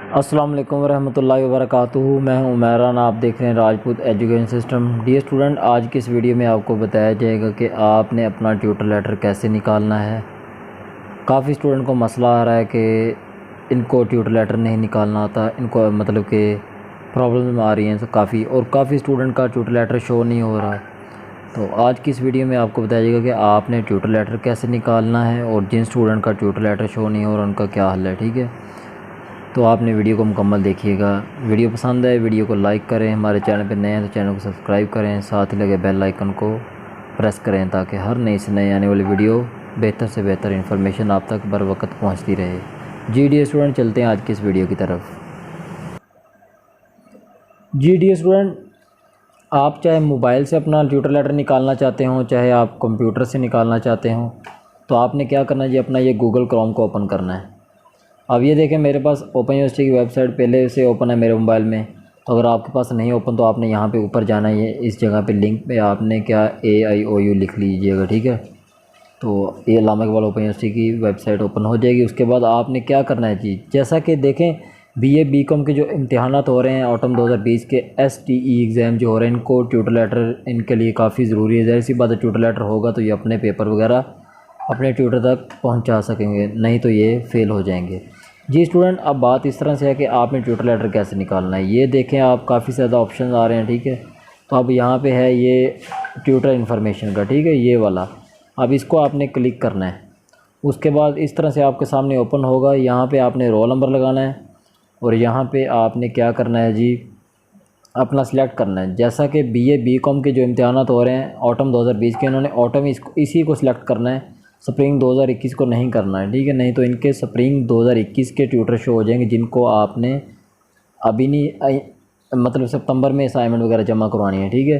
अस्सलाम वालेकुम रहमतुल्लाहि व बरकातुहू। मैं हूं उमैरान, आप देख रहे हैं Rajput education system. Dear student, आज की इस वीडियो में आपको बताया जाएगा कि आपने अपना ट्यूटर लेटर कैसे निकालना है। काफ़ी स्टूडेंट को मसला आ रहा है कि इनको ट्यूटर लेटर नहीं निकालना आता, इनको मतलब कि प्रॉब्लम आ रही हैं काफ़ी स्टूडेंट का ट्यूटर लेटर शो नहीं हो रहा। तो आज की इस वीडियो में आपको बताया जाएगा कि आपने ट्यूटर लेटर कैसे निकालना है और जिन स्टूडेंट का ट्यूटर लेटर शो नहीं हो रहा उनका क्या हल है। ठीक है, तो आपने वीडियो को मुकम्मल देखिएगा। वीडियो पसंद है वीडियो को लाइक करें, हमारे चैनल पर नए हैं तो चैनल को सब्सक्राइब करें, साथ ही लगे बेल आइकन को प्रेस करें ताकि हर नई से नई आने वाली वीडियो बेहतर से बेहतर इन्फॉर्मेशन आप तक बर वक्त पहुँचती रहे। जी डी स्टूडेंट, चलते हैं आज की इस वीडियो की तरफ। जी डी स्टूडेंट, आप चाहे मोबाइल से अपना ट्यूटर लेटर निकालना चाहते हो, चाहे आप कंप्यूटर से निकालना चाहते हो, तो आपने क्या करना है जी, अपना ये गूगल क्रोम को ओपन करना है। अब ये देखें, मेरे पास ओपन यूनिवर्सिटी की वेबसाइट पहले से ओपन है मेरे मोबाइल में। तो अगर आपके पास नहीं ओपन तो आपने यहाँ पे ऊपर जाना है, इस जगह पे लिंक पे आपने क्या AIOU लिख लीजिएगा। ठीक है, तो ये अल्लामा इकबाल ओपन यूनिवर्सिटी की वेबसाइट ओपन हो जाएगी। उसके बाद आपने क्या करना है जी, जैसा कि देखें BA BCom के जो इम्तहानात हो रहे हैं ऑटम 2020 के STE एग्ज़ाम जो हो रहे हैं, इनको ट्यूटर लेटर इनके लिए काफ़ी ज़रूरी है। ज़ाहिर सी बात है, ट्यूटर लेटर होगा तो ये अपने पेपर वगैरह अपने ट्यूटर तक पहुंचा सकेंगे, नहीं तो ये फ़ेल हो जाएंगे। जी स्टूडेंट, अब बात इस तरह से है कि आपने ट्यूटर लेटर कैसे निकालना है। ये देखें, आप काफ़ी ज़्यादा ऑप्शन आ रहे हैं। ठीक है, तो अब यहाँ पे है ये ट्यूटर इन्फॉर्मेशन का, ठीक है, ये वाला। अब इसको आपने क्लिक करना है। उसके बाद इस तरह से आपके सामने ओपन होगा। यहाँ पे आपने रोल नंबर लगाना है और यहाँ पे आपने क्या करना है जी, अपना सिलेक्ट करना है। जैसा कि BA BCom के जो इम्तहानात हो रहे हैं ऑटम 2020 के, इन्होंने ऑटम इसी को सिलेक्ट करना है, स्प्रिंग 2021 को नहीं करना है। ठीक है, नहीं तो इनके स्प्रिंग 2021 के ट्यूटर शो हो जाएंगे जिनको आपने अभी नहीं मतलब सितंबर में असाइनमेंट वगैरह जमा करवानी है। ठीक है,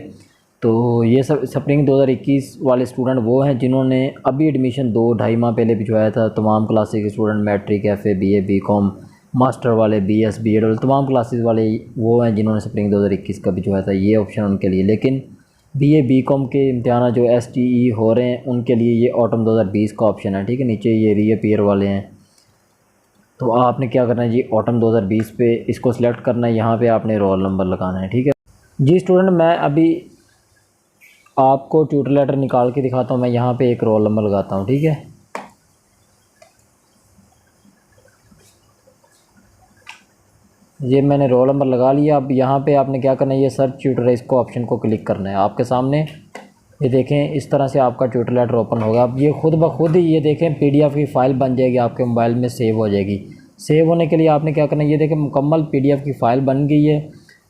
तो ये सब स्प्रिंग 2021 वाले स्टूडेंट वो हैं जिन्होंने अभी एडमिशन 2-2.5 माह पहले भिजवाया था। तमाम क्लासेस के student, matric, FA BA BCom master वाले, BS BEd वाले, तमाम क्लासेस वाले वो हैं जिन्होंने स्प्रिंग 2021 का भिजवाया था। ये ऑप्शन उनके लिए। लेकिन BA BCom के इम्तहान जो STE हो रहे हैं उनके लिए ये ऑटम 2020 का ऑप्शन है। ठीक है, नीचे ये रीअपीयर वाले हैं। तो आपने क्या करना है जी, ऑटम 2020 पे इसको सिलेक्ट करना है। यहाँ पे आपने रोल नंबर लगाना है। ठीक है जी स्टूडेंट, मैं अभी आपको ट्यूटर लेटर निकाल के दिखाता हूँ। मैं यहाँ पे एक रोल नंबर लगाता हूँ। ठीक है, ये मैंने रोल नंबर लगा लिया। अब यहाँ पे आपने क्या करना है, ये सर्च ट्यूटर है, इसको ऑप्शन को क्लिक करना है। आपके सामने ये देखें, इस तरह से आपका ट्यूटर लेटर ओपन होगा। अब ये खुद ब खुद ही ये देखें PDF की फ़ाइल बन जाएगी, आपके मोबाइल में सेव हो जाएगी। सेव होने के लिए आपने क्या करना है, ये देखें मुकम्मल PDF की फ़ाइल बन गई है,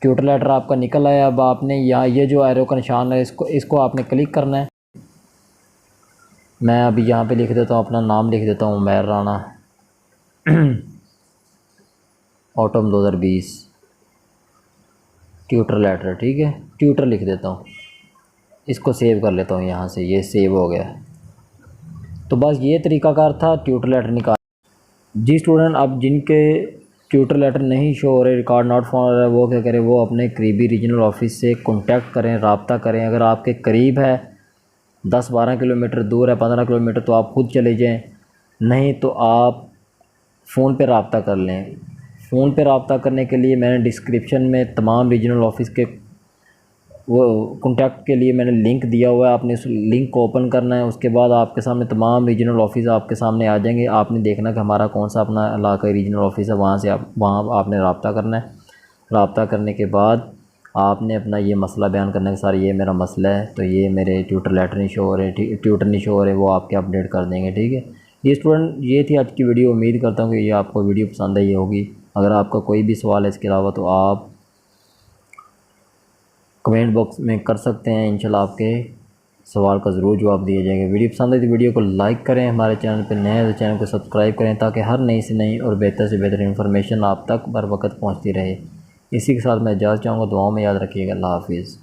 ट्यूटर लेटर आपका निकल आया। अब आपने यहाँ ये जो एरो का निशान है इसको आपने क्लिक करना है। मैं अभी यहाँ पर लिख देता हूँ, अपना नाम लिख देता हूँ, Umair Rana autumn 2020 tutor letter. ठीक है, ट्यूटर लिख देता हूँ, इसको सेव कर लेता हूँ यहाँ से। ये सेव हो गया। तो बस ये तरीकाकार था ट्यूटर लेटर निकाल। जी स्टूडेंट, अब जिनके ट्यूटर लेटर नहीं शो हो रहे, रिकॉर्ड नॉट फाउंड हो रहा है, वो क्या करें, वो अपने करीबी रीजनल ऑफिस से कॉन्टैक्ट करें, रब्ता करें। अगर आपके करीब है, 10-12 किलोमीटर दूर है, 15 किलोमीटर, तो आप खुद चले जाएँ, नहीं तो आप फ़ोन पर रब्ता कर लें। फ़ोन पर रब्ता करने के लिए मैंने डिस्क्रिप्शन में तमाम रीजनल ऑफिस के वो कॉन्टैक्ट के लिए मैंने लिंक दिया हुआ है। आपने उस लिंक को ओपन करना है। उसके बाद आपके सामने तमाम रीजनल ऑफिस आपके सामने आ जाएंगे। आपने देखना कि हमारा कौन सा अपना इलाका रीजनल ऑफिस है, वहाँ आपने रब्ता करना है। रब्ता करने के बाद आपने अपना ये मसला बयान करना है कि सर ये मेरा मसला है, तो ये मेरे ट्यूटर लेटर नहीं शो हो रहे, ट्यूटर नहीं शो हो रहे, वो आपके अपडेट कर देंगे। ठीक है, ये स्टूडेंट, ये थी आज की वीडियो। उम्मीद करता हूँ कि ये आपको वीडियो पसंद आई होगी। अगर आपका कोई भी सवाल है इसके अलावा तो आप कमेंट बॉक्स में कर सकते हैं। इंशाल्लाह आपके सवाल का ज़रूर जवाब दिया जाएगा। वीडियो पसंद है तो वीडियो को लाइक करें, हमारे चैनल पर नए हैं तो चैनल को सब्सक्राइब करें ताकि हर नई से नई और बेहतर से बेहतर इन्फॉर्मेशन आप तक बर वक्त पहुँचती रहे। इसी के साथ मैं इजाज़त चाहूँगा। दुआओं में याद रखिएगा। अल्लाह हाफिज़।